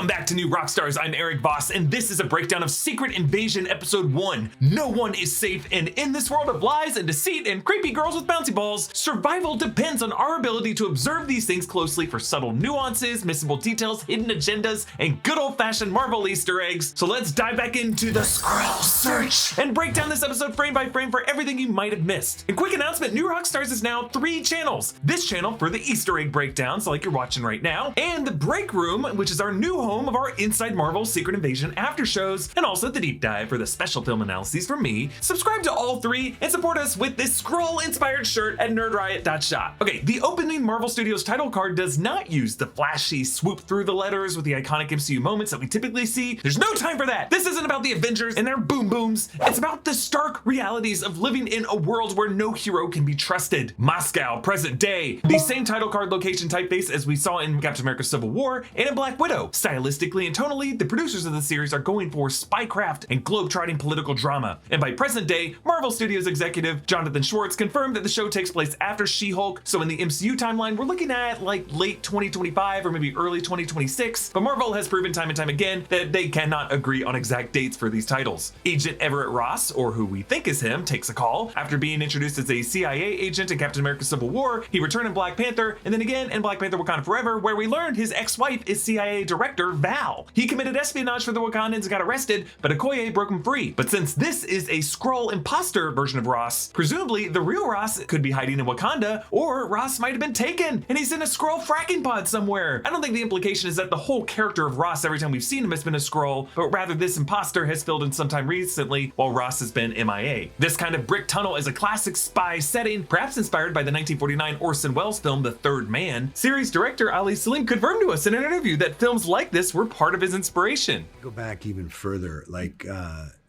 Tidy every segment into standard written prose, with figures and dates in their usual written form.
Welcome back to New Rockstars. I'm Erik Voss, and this is a breakdown of Secret Invasion Episode 1. No one is safe, and in this world of lies and deceit and creepy girls with bouncy balls, survival depends on our ability to observe these things closely for subtle nuances, missable details, hidden agendas, and good old-fashioned Marvel Easter eggs. So let's dive back into the SKRULL SEARCH and break down this episode frame by frame for everything you might have missed. And quick announcement, New Rockstars is now 3 channels. This channel for the Easter egg breakdowns like you're watching right now, and the Break Room, which is our new home of our Inside Marvel Secret Invasion after shows, and also the deep dive for the special film analyses from me. Subscribe to all 3 and support us with this Skrull inspired shirt at nerdriot.shop. Okay, the opening Marvel Studios title card does not use the flashy swoop through the letters with the iconic MCU moments that we typically see. There's no time for that. This isn't about the Avengers and their boom booms. It's about the stark realities of living in a world where no hero can be trusted. Moscow, present day. The same title card location typeface as we saw in Captain America Civil War and in Black Widow. Stylistically and tonally, the producers of the series are going for spycraft and globe-trotting political drama. And by present day, Marvel Studios executive Jonathan Schwartz confirmed that the show takes place after She-Hulk, so in the MCU timeline, we're looking at like late 2025 or maybe early 2026, but Marvel has proven time and time again that they cannot agree on exact dates for these titles. Agent Everett Ross, or who we think is him, takes a call. After being introduced as a CIA agent in Captain America Civil War, he returned in Black Panther, and then again in Black Panther Wakanda Forever, where we learned his ex-wife is CIA Director Val. He committed espionage for the Wakandans and got arrested, but Okoye broke him free. But since this is a Skrull imposter version of Ross, presumably the real Ross could be hiding in Wakanda, or Ross might have been taken and he's in a Skrull fracking pod somewhere. I don't think the implication is that the whole character of Ross every time we've seen him has been a Skrull, but rather this imposter has filled in sometime recently while Ross has been MIA. This kind of brick tunnel is a classic spy setting, perhaps inspired by the 1949 Orson Welles film The Third Man. Series director Ali Salim confirmed to us in an interview that films like this were part of his inspiration. Go back even further, like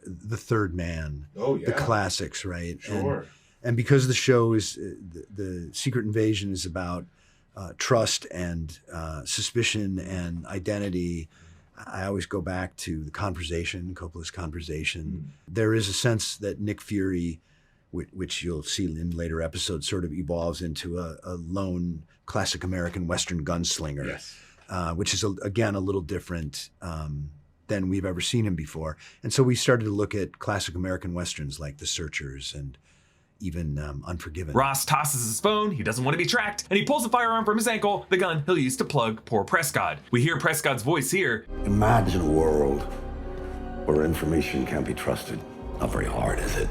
The Third Man, the classics, right? Sure. And because the show is, the Secret Invasion is about trust and suspicion and identity, I always go back to the Conversation, Coppola's Conversation. There is a sense that Nick Fury, which you'll see in later episodes, sort of evolves into a lone classic American Western gunslinger. Yes. Which is, again, a little different than we've ever seen him before. And so we started to look at classic American Westerns like The Searchers and even Unforgiven. Ross tosses his phone, he doesn't want to be tracked, and he pulls a firearm from his ankle, the gun he'll use to plug poor Prescott. We hear Prescott's voice here. Imagine a world where information can't be trusted. Not very hard, is it?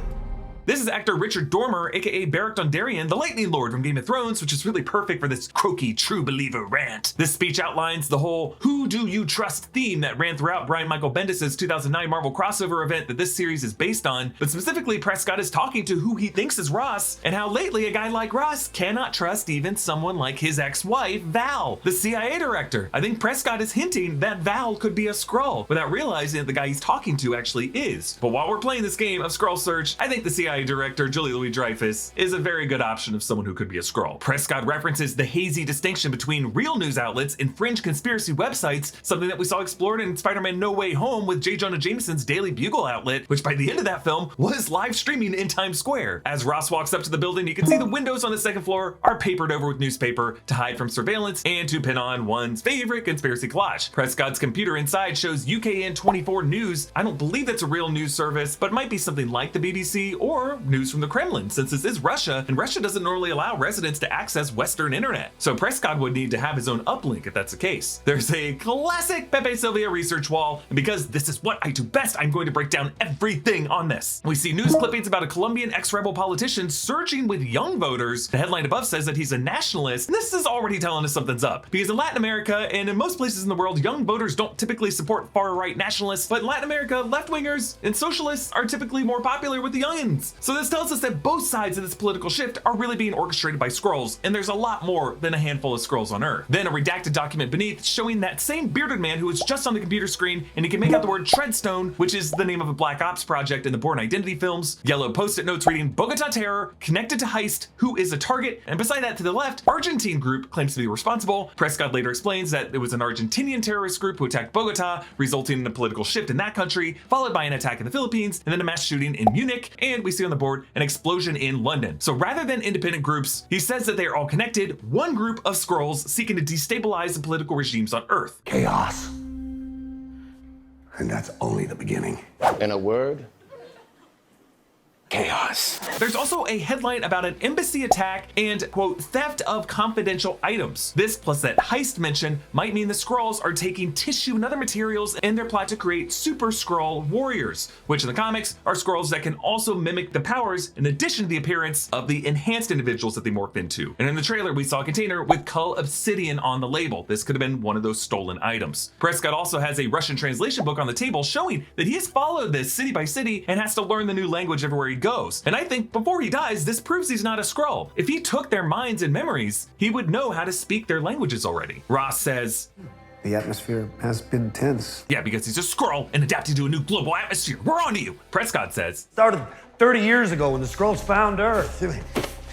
This is actor Richard Dormer, aka Barrick Dondarrion, the Lightning Lord from Game of Thrones, which is really perfect for this croaky true believer rant. This speech outlines the whole "who do you trust" theme that ran throughout Brian Michael Bendis' 2009 Marvel crossover event that this series is based on, but specifically Prescott is talking to who he thinks is Ross, and how lately a guy like Ross cannot trust even someone like his ex-wife, Val, the CIA director. I think Prescott is hinting that Val could be a Skrull, without realizing that the guy he's talking to actually is. But while we're playing this game of SKRULL SEARCH, I think the CIA director Julie Louis-Dreyfus is a very good option of someone who could be a Skrull. Prescott references the hazy distinction between real news outlets and fringe conspiracy websites, something that we saw explored in Spider-Man No Way Home with J. Jonah Jameson's Daily Bugle outlet, which by the end of that film was live streaming in Times Square. As Ross walks up to the building, you can see the windows on the second floor are papered over with newspaper to hide from surveillance and to pin on one's favorite conspiracy collage. Prescott's computer inside shows UKN 24 News. I don't believe that's a real news service, but it might be something like the BBC or news from the Kremlin, since this is Russia, and Russia doesn't normally allow residents to access Western internet. So Prescott would need to have his own uplink if that's the case. There's a classic Pepe Sylvia research wall, and because this is what I do best, I'm going to break down everything on this. We see news clippings about a Colombian ex-rebel politician surging with young voters. The headline above says that he's a nationalist, and this is already telling us something's up, because in Latin America and in most places in the world, young voters don't typically support far-right nationalists, but in Latin America, left-wingers and socialists are typically more popular with the youngins. So this tells us that both sides of this political shift are really being orchestrated by Skrulls, and there's a lot more than a handful of Skrulls on Earth. Then a redacted document beneath showing that same bearded man who was just on the computer screen, and he can make out the word Treadstone, which is the name of a Black Ops project in the Bourne Identity films. Yellow post-it notes reading Bogota Terror, connected to heist, who is a target, and beside that to the left, Argentine group claims to be responsible. Prescott later explains that it was an Argentinian terrorist group who attacked Bogota, resulting in a political shift in that country, followed by an attack in the Philippines, and then a mass shooting in Munich, and we see on the board an explosion in London. So rather than independent groups, he says that they are all connected, one group of Skrulls seeking to destabilize the political regimes on Earth. Chaos And that's only the beginning. In a word, Chaos. There's also a headline about an embassy attack and, quote, theft of confidential items. This plus that heist mention might mean the Skrulls are taking tissue and other materials in their plot to create super Skrull warriors, which in the comics are Skrulls that can also mimic the powers in addition to the appearance of the enhanced individuals that they morphed into. And in the trailer, we saw a container with Cull Obsidian on the label. This could have been one of those stolen items. Prescott also has a Russian translation book on the table showing that he has followed this city by city and has to learn the new language everywhere he goes. And I think before he dies, this proves he's not a Skrull. If he took their minds and memories, he would know how to speak their languages already. Ross says, the atmosphere has been tense. yeah, because he's a Skrull and adapting to a new global atmosphere. We're on to you. Prescott says, Started 30 years ago when the Skrulls found Earth.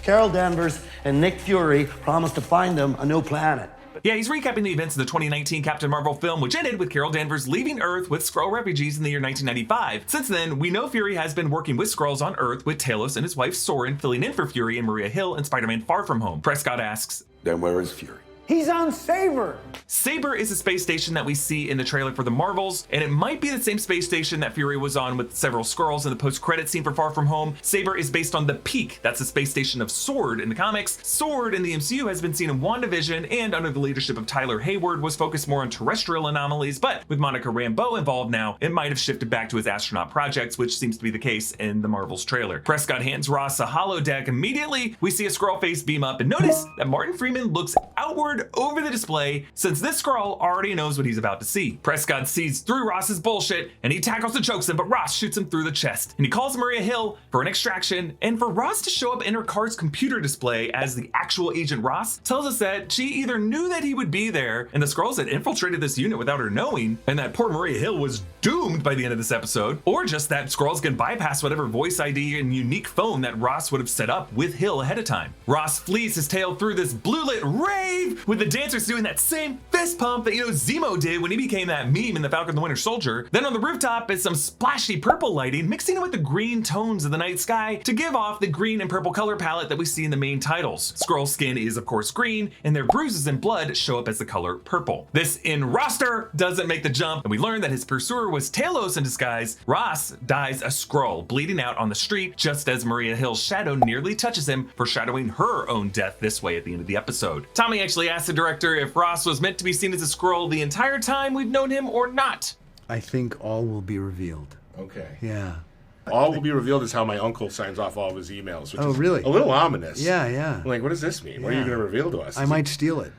Carol Danvers and Nick Fury promised to find them a new planet. yeah, he's recapping the events of the 2019 Captain Marvel film, which ended with Carol Danvers leaving Earth with Skrull refugees in the year 1995. Since then, we know Fury has been working with Skrulls on Earth, with Talos and his wife Soren filling in for Fury and Maria Hill in Spider-Man Far From Home. Prescott asks, Then where is Fury? He's on Saber. Saber is a space station that we see in the trailer for the Marvels, and it might be the same space station that Fury was on with several Skrulls in the post-credit scene for Far From Home. Saber is based on the Peak. That's the space station of Sword in the comics. Sword in the MCU has been seen in WandaVision, and under the leadership of Tyler Hayward was focused more on terrestrial anomalies, but with Monica Rambeau involved now, it might have shifted back to his astronaut projects, which seems to be the case in the Marvels trailer. Prescott hands Ross a holodeck. Immediately, we see a Skrull face beam up, and notice that Martin Freeman looks outward over the display, since this Skrull already knows what he's about to see. Prescott sees through Ross's bullshit, and he tackles and chokes him, but Ross shoots him through the chest. And he calls Maria Hill for an extraction, and for Ross to show up in her car's computer display as the actual Agent Ross tells us that she either knew that he would be there, and the Skrulls had infiltrated this unit without her knowing, and that poor Maria Hill was doomed by the end of this episode, or just that Skrulls can bypass whatever voice ID and unique phone that Ross would have set up with Hill ahead of time. Ross flees his tail through this blue-lit rave, with the dancers doing that same fist pump that, Zemo did when he became that meme in the Falcon and the Winter Soldier. Then on the rooftop is some splashy purple lighting, mixing it with the green tones of the night sky to give off the green and purple color palette that we see in the main titles. Skrull skin is of course green, and their bruises and blood show up as the color purple. This in roster doesn't make the jump, and we learn that his pursuer was Talos in disguise. Ross dies a Skrull, bleeding out on the street, just as Maria Hill's shadow nearly touches him, foreshadowing her own death this way at the end of the episode. Tommy actually asked the director if Ross was meant to be seen as a Skrull the entire time we've known him or not. I think all will be revealed. Okay. Yeah. All will be revealed is how my uncle signs off all of his emails, which is really? a little ominous. Yeah, yeah. I'm like, what does this mean? What are you going to reveal to us? I might steal it.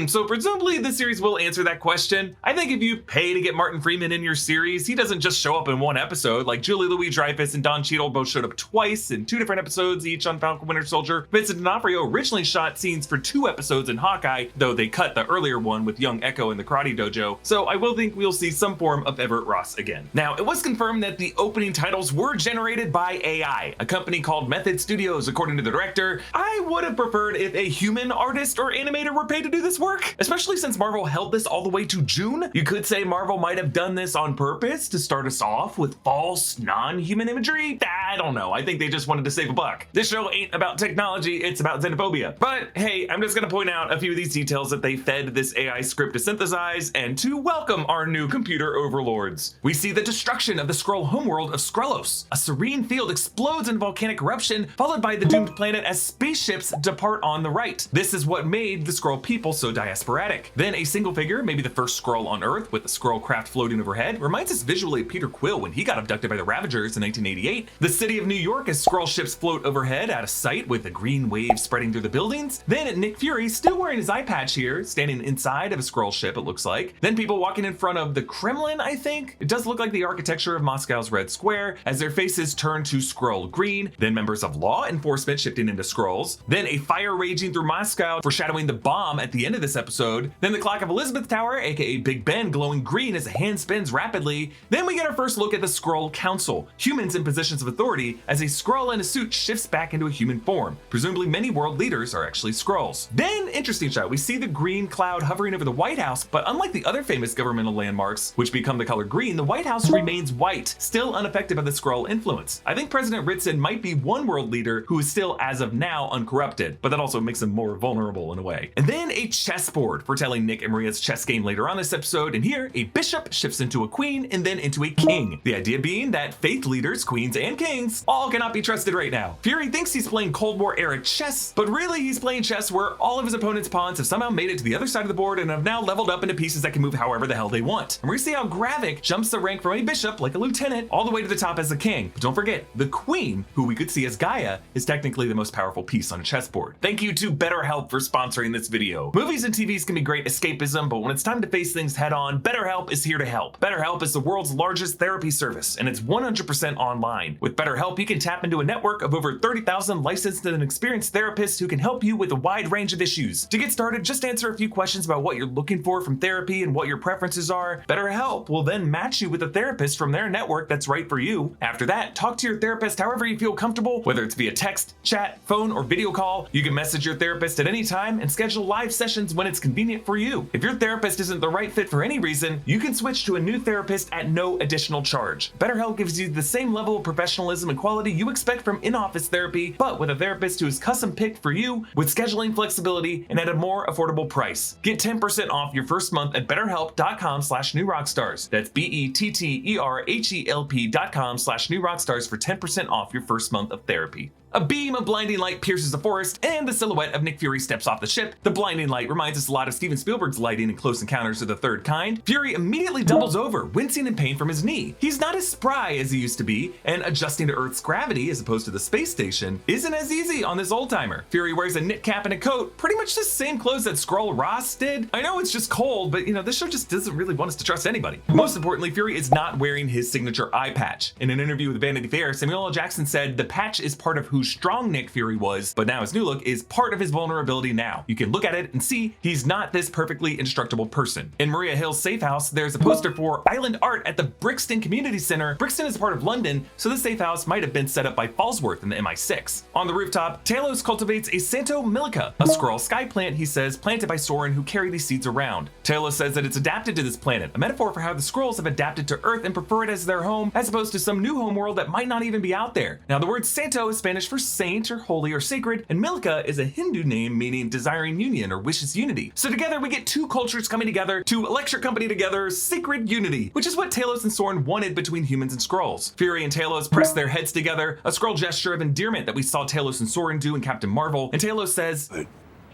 So presumably the series will answer that question. I think if you pay to get Martin Freeman in your series, he doesn't just show up in one episode. Like Julie Louis-Dreyfus and Don Cheadle both showed up twice in 2 different episodes, each on Falcon Winter Soldier. Vincent D'Onofrio originally shot scenes for 2 episodes in Hawkeye, though they cut the earlier one with young Echo in the Karate Dojo. So I will think we'll see some form of Everett Ross again. Now, it was confirmed that the opening titles were generated by AI, a company called Method Studios, according to the director. I would have preferred if a human artist or animator were paid to do this work, especially since Marvel held this all the way to June. You could say Marvel might have done this on purpose to start us off with false, non-human imagery. I don't know. I think they just wanted to save a buck. This show ain't about technology, it's about xenophobia. But hey, I'm just gonna point out a few of these details that they fed this AI script to synthesize and to welcome our new computer overlords. We see the destruction of the Skrull homeworld of Skrullos. A serene field explodes in volcanic eruption, followed by the doomed planet as spaceships depart on the right. This is what made the Skrull people so diasporatic. Then a single figure, maybe the first Skrull on Earth with the Skrull craft floating overhead, reminds us visually of Peter Quill when he got abducted by the Ravagers in 1988. The city of New York as Skrull ships float overhead out of sight with the green waves spreading through the buildings. Then Nick Fury, still wearing his eye patch here, standing inside of a Skrull ship, it looks like. Then people walking in front of the Kremlin, I think. It does look like the architecture of Moscow's Red Square as their faces turn to Skrull green. Then members of law enforcement shifting into Skrulls. Then a fire raging through Moscow, foreshadowing the bomb at the end of this episode. Then the clock of Elizabeth Tower, aka Big Ben, glowing green as the hand spins rapidly. Then we get our first look at the Skrull Council, humans in positions of authority, as a Skrull in a suit shifts back into a human form. Presumably many world leaders are actually Skrulls. Then, interesting shot, we see the green cloud hovering over the White House, but unlike the other famous governmental landmarks, which become the color green, the White House remains white, still unaffected by the Skrull influence. I think President Ritson might be one world leader who is still, as of now, uncorrupted, but that also makes him more vulnerable in a way. And then a chessboard, foretelling Nick and Maria's chess game later on this episode, and here, a bishop shifts into a queen and then into a king. The idea being that faith leaders, queens and kings, all cannot be trusted right now. Fury thinks he's playing Cold War era chess, but really he's playing chess where all of his opponent's pawns have somehow made it to the other side of the board and have now leveled up into pieces that can move however the hell they want. And we're gonna see how Gravik jumps the rank from a bishop, like a lieutenant, all the way to the top as a king. But don't forget, the queen, who we could see as Gaia, is technically the most powerful piece on a chessboard. Thank you to BetterHelp for sponsoring this video. Movies and TVs can be great escapism, but when it's time to face things head on, BetterHelp is here to help. BetterHelp is the world's largest therapy service, and it's 100% online. With BetterHelp, you can tap into a network of over 30,000 licensed and experienced therapists who can help you with a wide range of issues. To get started, just answer a few questions about what you're looking for from therapy and what your preferences are. BetterHelp will then match you with a therapist from their network that's right for you. After that, talk to your therapist however you feel comfortable, whether it's via text, chat, phone, or video call. You can message your therapist at any time and schedule live sessions when it's convenient for you. If your therapist isn't the right fit for any reason, you can switch to a new therapist at no additional charge. BetterHelp gives you the same level of professionalism and quality you expect from in-office therapy, but with a therapist who is custom picked for you, with scheduling flexibility and at a more affordable price. Get 10% off your first month at betterhelp.com/newrockstars. That's BETTERHELP.com/newrockstars for 10% off your first month of therapy. A beam of blinding light pierces the forest, and the silhouette of Nick Fury steps off the ship. The blinding light reminds us a lot of Steven Spielberg's lighting in Close Encounters of the Third Kind. Fury immediately doubles over, wincing in pain from his knee. He's not as spry as he used to be, and adjusting to Earth's gravity as opposed to the space station isn't as easy on this old-timer. Fury wears a knit cap and a coat, pretty much the same clothes that Skrull Ross did. I know it's just cold, but this show just doesn't really want us to trust anybody. Most importantly, Fury is not wearing his signature eye patch. In an interview with Vanity Fair, Samuel L. Jackson said the patch is part of who strong Nick Fury was, but now his new look is part of his vulnerability now. You can look at it and see he's not this perfectly indestructible person. In Maria Hill's safe house, there's a poster for Island Art at the Brixton Community Center. Brixton is part of London, so the safe house might have been set up by Falsworth in the MI6. On the rooftop, Talos cultivates a Santo Milica, a Skrull sky plant, he says, planted by Soren, who carry these seeds around. Talos says that it's adapted to this planet, a metaphor for how the Skrulls have adapted to Earth and prefer it as their home, as opposed to some new home world that might not even be out there. Now, the word Santo is Spanish for saint or holy or sacred, and Milica is a Hindu name meaning desiring union or wishes unity. So together we get two cultures coming together to electric company together, sacred unity, which is what Talos and Soren wanted between humans and Skrulls. Fury and Talos press their heads together, a Skrull gesture of endearment that we saw Talos and Soren do in Captain Marvel, and Talos says, "But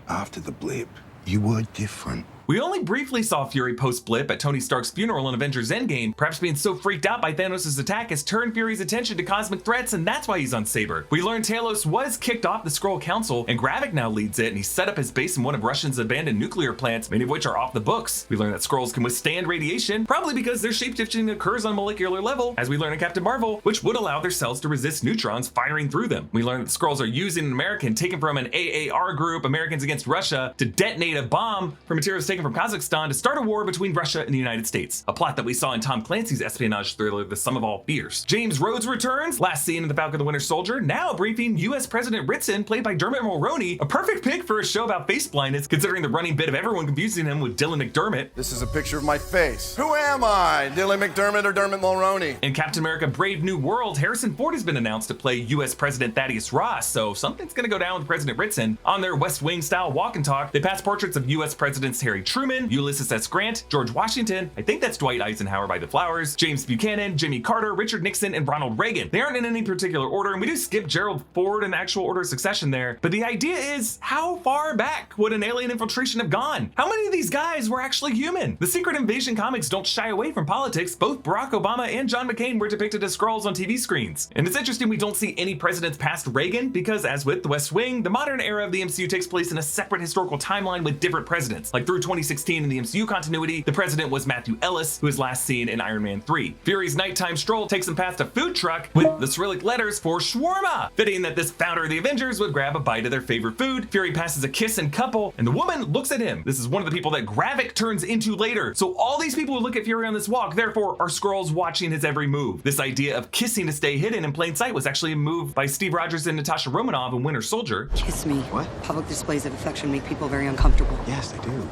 after the blip, you were different." We only briefly saw Fury post-blip at Tony Stark's funeral in Avengers Endgame, perhaps being so freaked out by Thanos' attack has turned Fury's attention to cosmic threats, and that's why he's on Saber. We learned Talos was kicked off the Skrull Council, and Gravik now leads it, and he set up his base in one of Russia's abandoned nuclear plants, many of which are off the books. We learned that Skrulls can withstand radiation, probably because their shapeshifting occurs on molecular level, as we learn in Captain Marvel, which would allow their cells to resist neutrons firing through them. We learned that Skrulls are using an American taken from an AAR group, Americans Against Russia, to detonate a bomb for materials taken from Kazakhstan to start a war between Russia and the United States, a plot that we saw in Tom Clancy's espionage thriller, The Sum of All Fears. James Rhodes returns, last seen in The Falcon and the Winter Soldier, now briefing US President Ritson, played by Dermot Mulroney, a perfect pick for a show about face blindness, considering the running bit of everyone confusing him with Dylan McDermott. This is a picture of my face. Who am I? Dylan McDermott or Dermot Mulroney? In Captain America Brave New World, Harrison Ford has been announced to play US President Thaddeus Ross, so something's gonna go down with President Ritson. On their West Wing style walk and talk, they pass portraits of US Presidents Harry Truman, Ulysses S. Grant, George Washington, I think that's Dwight Eisenhower by the flowers, James Buchanan, Jimmy Carter, Richard Nixon, and Ronald Reagan. They aren't in any particular order, and we do skip Gerald Ford in the actual order of succession there, but the idea is, how far back would an alien infiltration have gone? How many of these guys were actually human? The Secret Invasion comics don't shy away from politics. Both Barack Obama and John McCain were depicted as Skrulls on TV screens. And it's interesting we don't see any presidents past Reagan, because as with the West Wing, the modern era of the MCU takes place in a separate historical timeline with different presidents. Like through 2016 in the MCU continuity, the president was Matthew Ellis, who was last seen in Iron Man 3. Fury's nighttime stroll takes him past a food truck with the Cyrillic letters for shawarma, fitting that this founder of the Avengers would grab a bite of their favorite food. Fury passes a kiss and couple, and the woman looks at him. This is one of the people that Gravik turns into later. So all these people who look at Fury on this walk, therefore, are Skrulls watching his every move. This idea of kissing to stay hidden in plain sight was actually a move by Steve Rogers and Natasha Romanoff in Winter Soldier. Kiss me. What? Public displays of affection make people very uncomfortable. Yes, they do.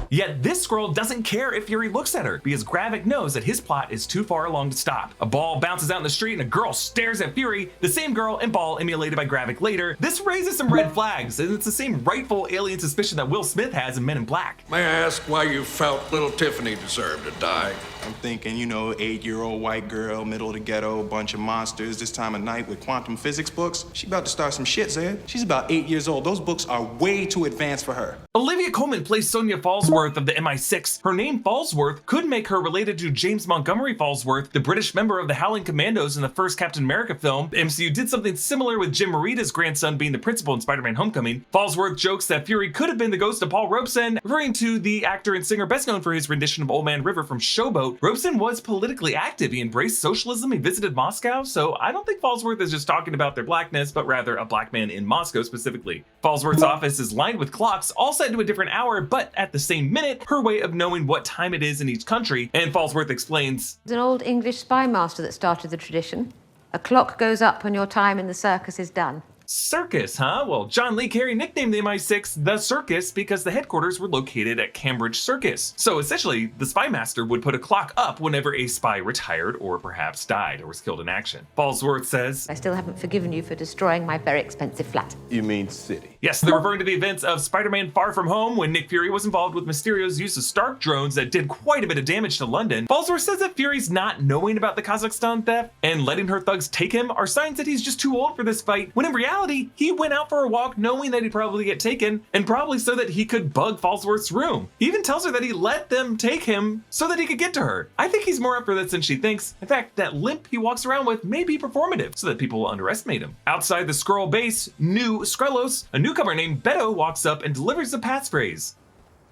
Yet this Skrull doesn't care if Fury looks at her because Gravik knows that his plot is too far along to stop. A ball bounces out in the street and a girl stares at Fury, the same girl and ball emulated by Gravik later. This raises some red flags, and it's the same rightful alien suspicion that Will Smith has in Men in Black. May I ask why you felt little Tiffany deserved to die? I'm thinking, 8-year-old white girl, middle of the ghetto, bunch of monsters, this time of night with quantum physics books. She about to start some shit, Zed. She's about 8 years old. Those books are way too advanced for her. Olivia Colman plays Sonia Falsworth of the MI6. Her name Falsworth could make her related to James Montgomery Falsworth, the British member of the Howling Commandos in the first Captain America film. The MCU did something similar with Jim Morita's grandson being the principal in Spider-Man Homecoming. Falsworth jokes that Fury could have been the ghost of Paul Robeson, referring to the actor and singer best known for his rendition of Old Man River from Showboat. Robeson was politically active. He embraced socialism. He visited Moscow. So I don't think Falsworth is just talking about their blackness, but rather a black man in Moscow specifically. Falsworth's office is lined with clocks, all set to a different hour, but at the same minute, her way of knowing what time it is in each country. And Falsworth explains, "There's an old English spy master that started the tradition. A clock goes up when your time in the circus is done." Circus, huh? Well, John Lee Carey nicknamed the MI6 the Circus because the headquarters were located at Cambridge Circus. So essentially, the spy master would put a clock up whenever a spy retired or perhaps died or was killed in action. Falsworth says, "I still haven't forgiven you for destroying my very expensive flat." You mean city? Yes, they're referring to the events of Spider-Man Far From Home when Nick Fury was involved with Mysterio's use of Stark drones that did quite a bit of damage to London. Falsworth says that Fury's not knowing about the Kazakhstan theft and letting her thugs take him are signs that he's just too old for this fight, when in reality, he went out for a walk knowing that he'd probably get taken, and probably so that he could bug Falsworth's room. He even tells her that he let them take him so that he could get to her. I think he's more up for this than she thinks. In fact, that limp he walks around with may be performative so that people will underestimate him. Outside the Skrull base, New Skrulls, a newcomer named Beto walks up and delivers a passphrase.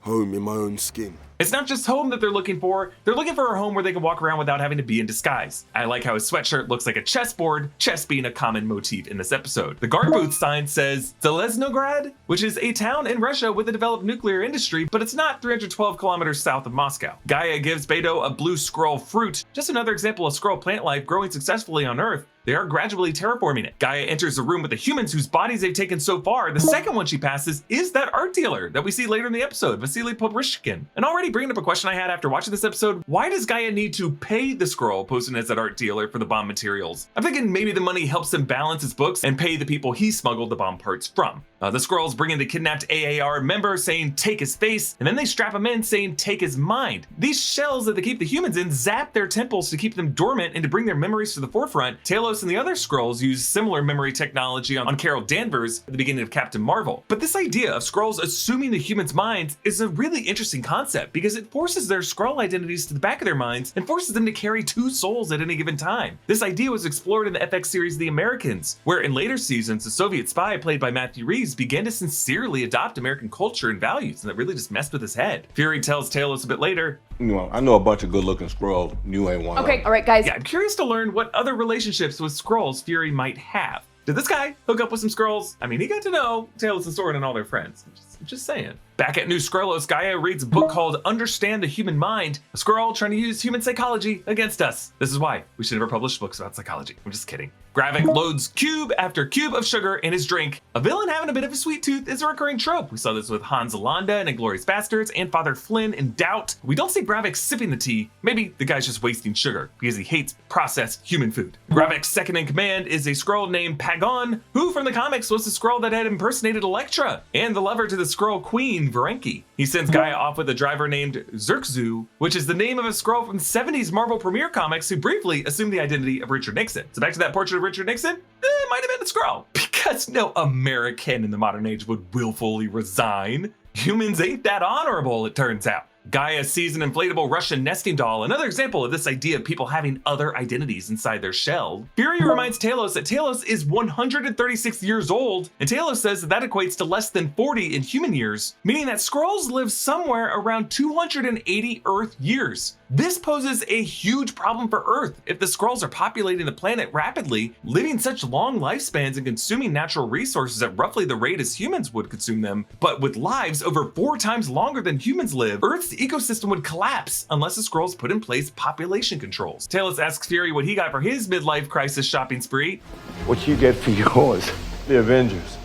Home in my own skin. It's not just home that they're looking for a home where they can walk around without having to be in disguise. I like how his sweatshirt looks like a chessboard, chess being a common motif in this episode. The guard booth sign says Zelezhnograd, which is a town in Russia with a developed nuclear industry, but it's not 312 kilometers south of Moscow. Gaia gives Beto a blue Skrull fruit, just another example of Skrull plant life growing successfully on Earth. They are gradually terraforming it. Gaia enters the room with the humans whose bodies they've taken so far. The second one she passes is that art dealer that we see later in the episode, Vasily Pobrishkin. And already bringing up a question I had after watching this episode, why does Gaia need to pay the Skrull posing as that art dealer for the bomb materials? I'm thinking maybe the money helps him balance his books and pay the people he smuggled the bomb parts from. The Skrulls bring in the kidnapped AAR member saying take his face, and then they strap him in saying take his mind. These shells that they keep the humans in zap their temples to keep them dormant and to bring their memories to the forefront. Talos and the other Skrulls use similar memory technology on Carol Danvers at the beginning of Captain Marvel. But this idea of Skrulls assuming the humans' minds is a really interesting concept because it forces their Skrull identities to the back of their minds and forces them to carry two souls at any given time. This idea was explored in the FX series The Americans, where in later seasons, a Soviet spy played by Matthew Reeves began to sincerely adopt American culture and values, and that really just messed with his head. Fury tells Talos a bit later, I know a bunch of good-looking Skrulls. You ain't one. Okay, all right, guys. Yeah, I'm curious to learn what other relationships with Skrulls Fury might have. Did this guy hook up with some Skrulls? I mean, he got to know Talos and Soren and all their friends. I'm just saying. Back at New Skrullos, Gaia reads a book called Understand the Human Mind, a Skrull trying to use human psychology against us. This is why we should never publish books about psychology. I'm just kidding. Gravik loads cube after cube of sugar in his drink. A villain having a bit of a sweet tooth is a recurring trope. We saw this with Han Zalanda in Inglourious Bastards and Father Flynn in Doubt. We don't see Gravik sipping the tea. Maybe the guy's just wasting sugar because he hates processed human food. Gravik's second in command is a Skrull named Pagon, who from the comics was the Skrull that had impersonated Elektra and the lover to the Skrull queen, Varenki. He sends Gaia off with a driver named Xerxu, which is the name of a Skrull from 70s Marvel Premiere Comics who briefly assumed the identity of Richard Nixon. So back to that portrait of Richard Nixon, it might have been a Skrull. Because no American in the modern age would willfully resign. Humans ain't that honorable, it turns out. Gaia sees an inflatable Russian nesting doll, another example of this idea of people having other identities inside their shell. Fury reminds Talos that Talos is 136 years old, and Talos says that equates to less than 40 in human years, meaning that Skrulls live somewhere around 280 Earth years. This poses a huge problem for Earth. If the Skrulls are populating the planet rapidly, living such long lifespans and consuming natural resources at roughly the rate as humans would consume them, but with lives over 4 times longer than humans live, Earth's ecosystem would collapse unless the Skrulls put in place population controls. Talos asks Fury what he got for his midlife crisis shopping spree. What you get for yours? The Avengers.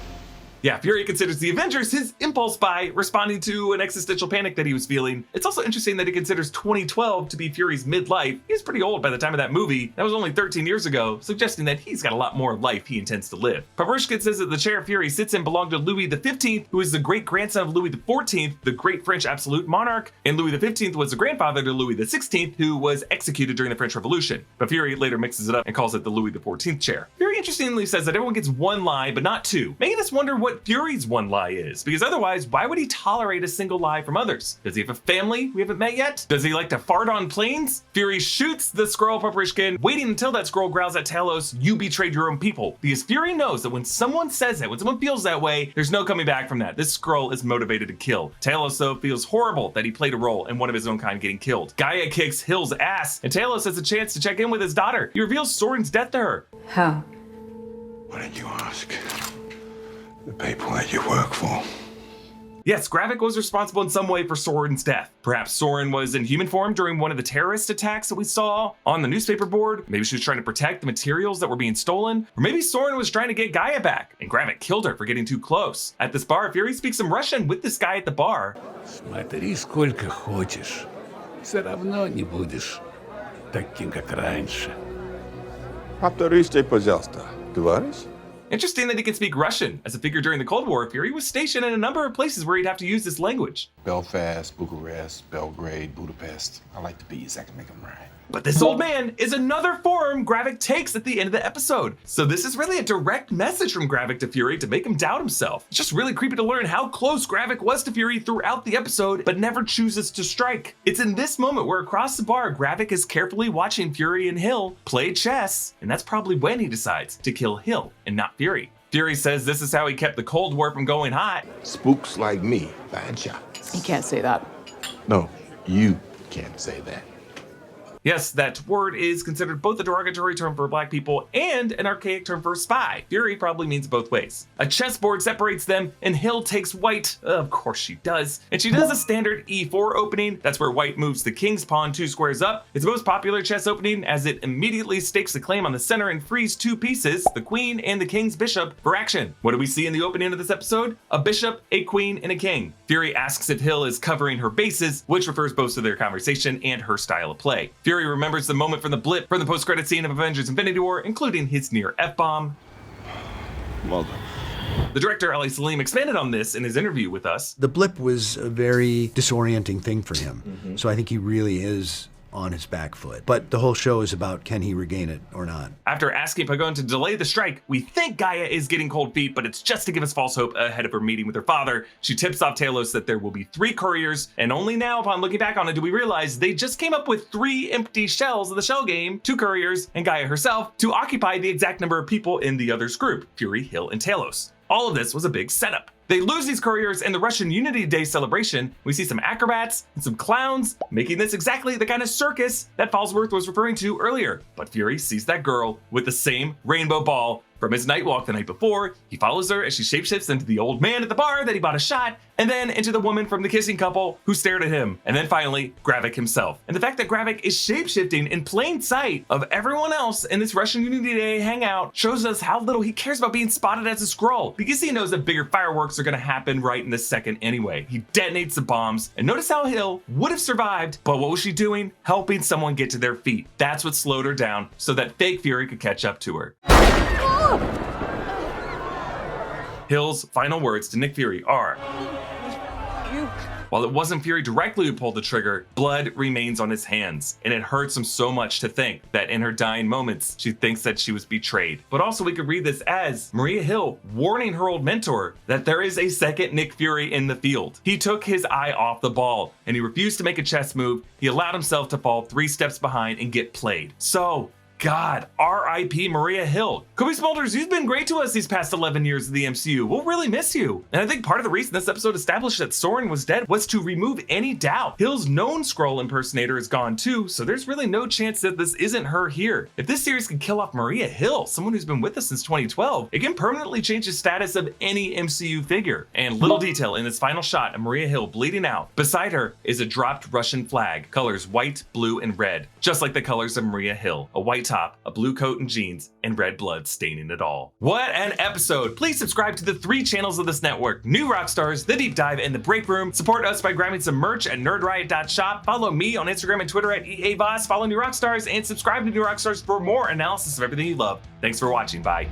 Yeah, Fury considers the Avengers his impulse buy, responding to an existential panic that he was feeling. It's also interesting that he considers 2012 to be Fury's midlife. He's pretty old by the time of that movie. That was only 13 years ago, suggesting that he's got a lot more life he intends to live. Paprishkin says that the chair Fury sits in belonged to Louis XV, who is the great-grandson of Louis XIV, the great French absolute monarch, and Louis XV was the grandfather to Louis XVI, who was executed during the French Revolution. But Fury later mixes it up and calls it the Louis XIV chair. Fury interestingly says that everyone gets one lie, but not two, making us wonder what Fury's one lie is, because otherwise, why would he tolerate a single lie from others? Does he have a family we haven't met yet? Does he like to fart on planes? Fury shoots the Skrull Paprishkin, waiting until that Skrull growls at Talos, "You betrayed your own people," because Fury knows that when someone says that, when someone feels that way, there's no coming back from that. This Skrull is motivated to kill. Talos, though, feels horrible that he played a role in one of his own kind getting killed. Gaia kicks Hill's ass, and Talos has a chance to check in with his daughter. He reveals Soren's death to her. How? Why don't you ask the people that you work for? Yes, Gravik was responsible in some way for Soren's death. Perhaps Soren was in human form during one of the terrorist attacks that we saw on the newspaper board. Maybe she was trying to protect the materials that were being stolen. Or maybe Soren was trying to get Gaia back, and Gravik killed her for getting too close. At this bar, Fury speaks some Russian with this guy at the bar. Смотри, сколько хочешь. Все равно не будешь таким, как раньше. Повторите, пожалуйста, товарищ. Interesting that he can speak Russian. As a figure during the Cold War, Fury was stationed in a number of places where he'd have to use this language. Belfast, Bucharest, Belgrade, Budapest. I like the bees, I can make them rhyme. But this old man is another form Gravik takes at the end of the episode. So this is really a direct message from Gravik to Fury to make him doubt himself. It's just really creepy to learn how close Gravik was to Fury throughout the episode, but never chooses to strike. It's in this moment where across the bar, Gravik is carefully watching Fury and Hill play chess, and that's probably when he decides to kill Hill and not Fury. Fury says this is how he kept the Cold War from going hot. Spooks like me, bad shots. You can't say that. No, you can't say that. Yes, that word is considered both a derogatory term for black people and an archaic term for a spy. Fury probably means both ways. A chessboard separates them, and Hill takes white. Of course she does. And she does a standard E4 opening. That's where white moves the king's pawn 2 squares up. It's the most popular chess opening as it immediately stakes the claim on the center and frees 2 pieces, the queen and the king's bishop, for action. What do we see in the opening of this episode? A bishop, a queen, and a king. Fury asks if Hill is covering her bases, which refers both to their conversation and her style of play. Fury remembers the moment from the blip from the post-credit scene of Avengers Infinity War, including his near F-bomb. Well done. The director, Ali Salim, expanded on this in his interview with us. The blip was a very disorienting thing for him. So I think he really is on his back foot. But the whole show is about, can he regain it or not? After asking Pagon to delay the strike, we think Gaia is getting cold feet, but it's just to give us false hope ahead of her meeting with her father. She tips off Talos that there will be 3 couriers, and only now, upon looking back on it, do we realize they just came up with 3 empty shells of the shell game, 2 couriers, and Gaia herself, to occupy the exact number of people in the other's group, Fury, Hill, and Talos. All of this was a big setup. They lose these couriers in the Russian Unity Day celebration. We see some acrobats and some clowns, making this exactly the kind of circus that Falsworth was referring to earlier. But Fury sees that girl with the same rainbow ball from his night walk the night before. He follows her as she shapeshifts into the old man at the bar that he bought a shot, and then into the woman from the kissing couple who stared at him, and then finally Gravik himself. And the fact that Gravik is shapeshifting in plain sight of everyone else in this Russian Unity Day hangout shows us how little he cares about being spotted as a Skrull, because he knows that bigger fireworks are gonna happen right in this second anyway. He detonates the bombs, and notice how Hill would have survived, but what was she doing? Helping someone get to their feet. That's what slowed her down, so that fake Fury could catch up to her. Hill's final words to Nick Fury are, while it wasn't Fury directly who pulled the trigger, blood remains on his hands, and it hurts him so much to think that in her dying moments, she thinks that she was betrayed. But also we could read this as Maria Hill warning her old mentor that there is a second Nick Fury in the field. He took his eye off the ball, and he refused to make a chess move. He allowed himself to fall 3 steps behind and get played. So, God, R.I.P. Maria Hill. Kobe Smulders, you've been great to us these past 11 years of the MCU. We'll really miss you. And I think part of the reason this episode established that Soren was dead was to remove any doubt. Hill's known Skrull impersonator is gone too, so there's really no chance that this isn't her here. If this series can kill off Maria Hill, someone who's been with us since 2012, it can permanently change the status of any MCU figure. And little detail in this final shot of Maria Hill bleeding out, beside her is a dropped Russian flag, colors white, blue, and red, just like the colors of Maria Hill. A white top, a blue coat and jeans, and red blood staining it all. What an episode! Please subscribe to the 3 channels of this network: New Rockstars, The Deep Dive, and The Break Room. Support us by grabbing some merch at nerdriot.shop. Follow me on Instagram and Twitter at Erik Voss. Follow New Rockstars and subscribe to New Rockstars for more analysis of everything you love. Thanks for watching. Bye.